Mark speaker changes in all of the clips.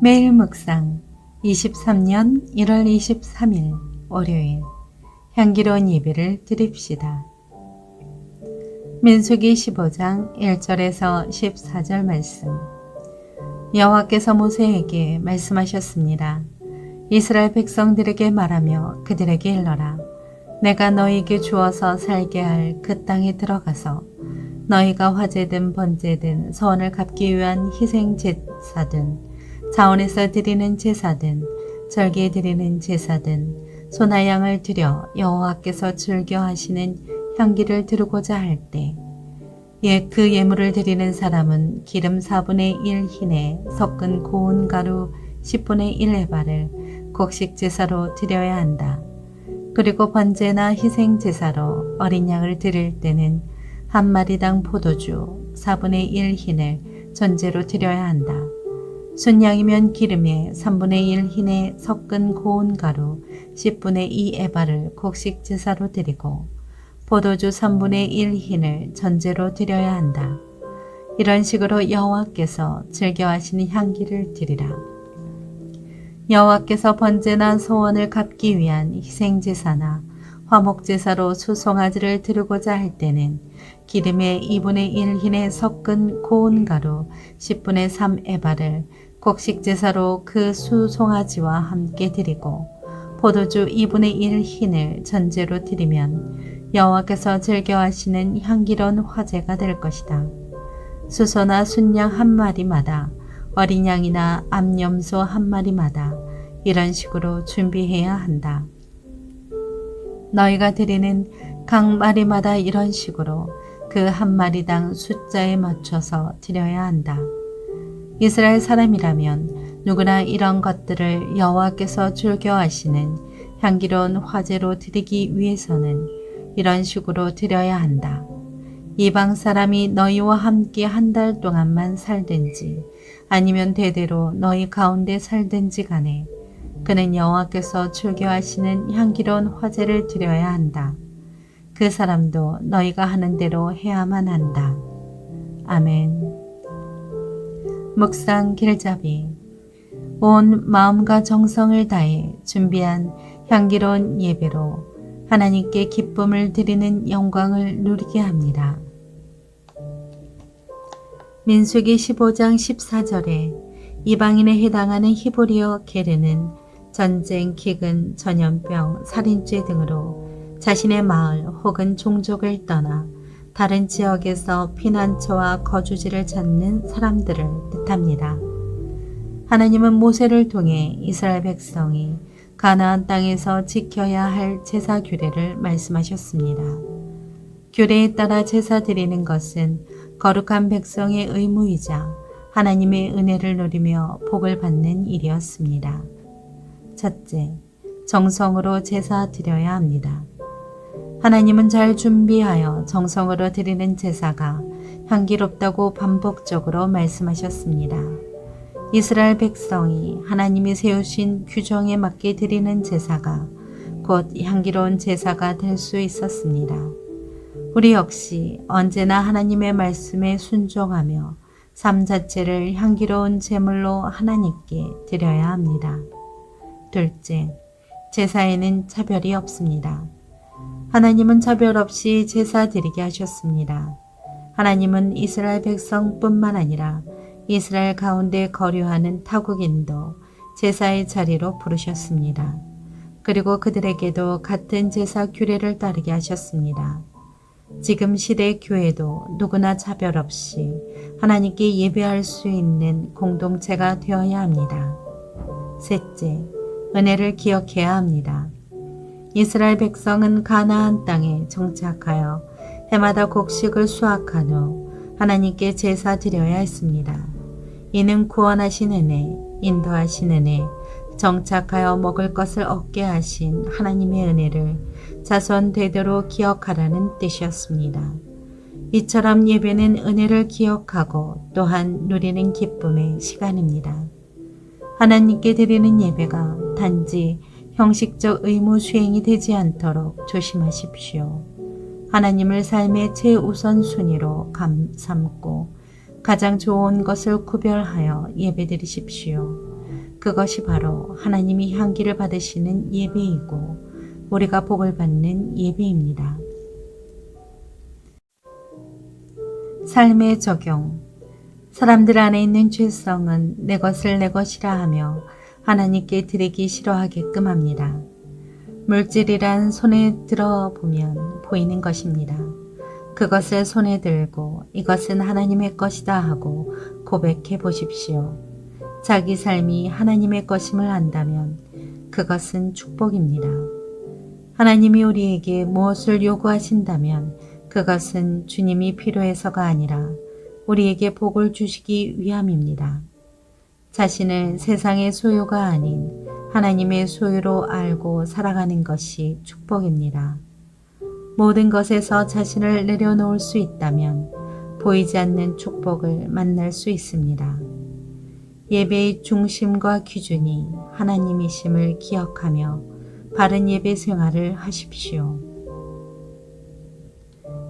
Speaker 1: 매일 묵상 23년 1월 23일 월요일 향기로운 예배를 드립시다. 민수기 15장 1절에서 14절 말씀. 여호와께서 모세에게 말씀하셨습니다. 이스라엘 백성들에게 말하며 그들에게 일러라. 내가 너희에게 주어서 살게 할 그 땅에 들어가서 너희가 화제든 번제든 소원을 갚기 위한 희생 제사든 자원에서 드리는 제사든 절기에 드리는 제사든 소나 양을 드려 여호와께서 즐겨하시는 향기를 두르고자 할 때 그 예물을 드리는 사람은 기름 4분의 1 hin에 섞은 고운 가루 10분의 1 에바를 곡식 제사로 드려야 한다. 그리고 번제나 희생 제사로 어린 양을 드릴 때는 한 마리당 포도주 4분의 1 hin을 전제로 드려야 한다. 순양이면 기름에 3분의 1 hin에 섞은 고운 가루 10분의 2 에바를 곡식 제사로 드리고 포도주 3분의 1 hin을 전제로 드려야 한다. 이런 식으로 여호와께서 즐겨하시는 향기를 드리라. 여호와께서 번제나 소원을 갚기 위한 희생제사나 화목제사로 수송아지를 드리고자 할 때는 기름에 2분의 1 hin에 섞은 고운 가루 10분의 3 에바를 곡식제사로 그 수송아지와 함께 드리고 포도주 2분의 1 hin을 전제로 드리면 여호와께서 즐겨하시는 향기로운 화제가 될 것이다. 수소나 순양 한 마리마다 어린 양이나 암염소 한 마리마다 이런 식으로 준비해야 한다. 너희가 드리는 각 마리마다 이런 식으로 그 한 마리당 숫자에 맞춰서 드려야 한다. 이스라엘 사람이라면 누구나 이런 것들을 여호와께서 즐겨하시는 향기로운 화제로 드리기 위해서는 이런 식으로 드려야 한다. 이방 사람이 너희와 함께 한 달 동안만 살든지 아니면 대대로 너희 가운데 살든지 간에 그는 여호와께서 즐겨하시는 향기로운 화제를 드려야 한다. 그 사람도 너희가 하는 대로 해야만 한다. 아멘. 묵상 길잡이. 온 마음과 정성을 다해 준비한 향기로운 예배로 하나님께 기쁨을 드리는 영광을 누리게 합니다. 민수기 15장 14절에 이방인에 해당하는 히브리어 게르는 전쟁, 기근, 전염병, 살인죄 등으로 자신의 마을 혹은 종족을 떠나 다른 지역에서 피난처와 거주지를 찾는 사람들을 뜻합니다. 하나님은 모세를 통해 이스라엘 백성이 가나안 땅에서 지켜야 할 제사 규례를 말씀하셨습니다. 규례에 따라 제사 드리는 것은 거룩한 백성의 의무이자 하나님의 은혜를 누리며 복을 받는 일이었습니다. 첫째, 정성으로 제사 드려야 합니다. 하나님은 잘 준비하여 정성으로 드리는 제사가 향기롭다고 반복적으로 말씀하셨습니다. 이스라엘 백성이 하나님이 세우신 규정에 맞게 드리는 제사가 곧 향기로운 제사가 될 수 있었습니다. 우리 역시 언제나 하나님의 말씀에 순종하며 삶 자체를 향기로운 제물로 하나님께 드려야 합니다. 둘째, 제사에는 차별이 없습니다. 하나님은 차별 없이 제사 드리게 하셨습니다. 하나님은 이스라엘 백성뿐만 아니라 이스라엘 가운데 거류하는 타국인도 제사의 자리로 부르셨습니다. 그리고 그들에게도 같은 제사 규례를 따르게 하셨습니다. 지금 시대 교회도 누구나 차별 없이 하나님께 예배할 수 있는 공동체가 되어야 합니다. 셋째, 은혜를 기억해야 합니다. 이스라엘 백성은 가나안 땅에 정착하여 해마다 곡식을 수확한 후 하나님께 제사 드려야 했습니다. 이는 구원하신 은혜, 인도하신 은혜, 정착하여 먹을 것을 얻게 하신 하나님의 은혜를 자손 대대로 기억하라는 뜻이었습니다. 이처럼 예배는 은혜를 기억하고 또한 누리는 기쁨의 시간입니다. 하나님께 드리는 예배가 단지 형식적 의무 수행이 되지 않도록 조심하십시오. 하나님을 삶의 최우선순위로 삼고 가장 좋은 것을 구별하여 예배드리십시오. 그것이 바로 하나님이 향기를 받으시는 예배이고 우리가 복을 받는 예배입니다. 삶의 적용. 사람들 안에 있는 죄성은 내 것을 내 것이라 하며 하나님께 드리기 싫어하게끔 합니다. 물질이란 손에 들어보면 보이는 것입니다. 그것을 손에 들고 이것은 하나님의 것이다 하고 고백해 보십시오. 자기 삶이 하나님의 것임을 안다면 그것은 축복입니다. 하나님이 우리에게 무엇을 요구하신다면 그것은 주님이 필요해서가 아니라 우리에게 복을 주시기 위함입니다. 자신을 세상의 소유가 아닌 하나님의 소유로 알고 살아가는 것이 축복입니다. 모든 것에서 자신을 내려놓을 수 있다면 보이지 않는 축복을 만날 수 있습니다. 예배의 중심과 기준이 하나님이심을 기억하며 바른 예배 생활을 하십시오.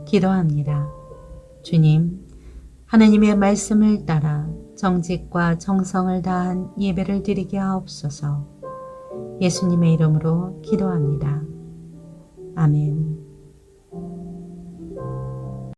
Speaker 1: 기도합니다. 주님, 하나님의 말씀을 따라 정직과 정성을 다한 예배를 드리게 하옵소서. 예수님의 이름으로 기도합니다. 아멘.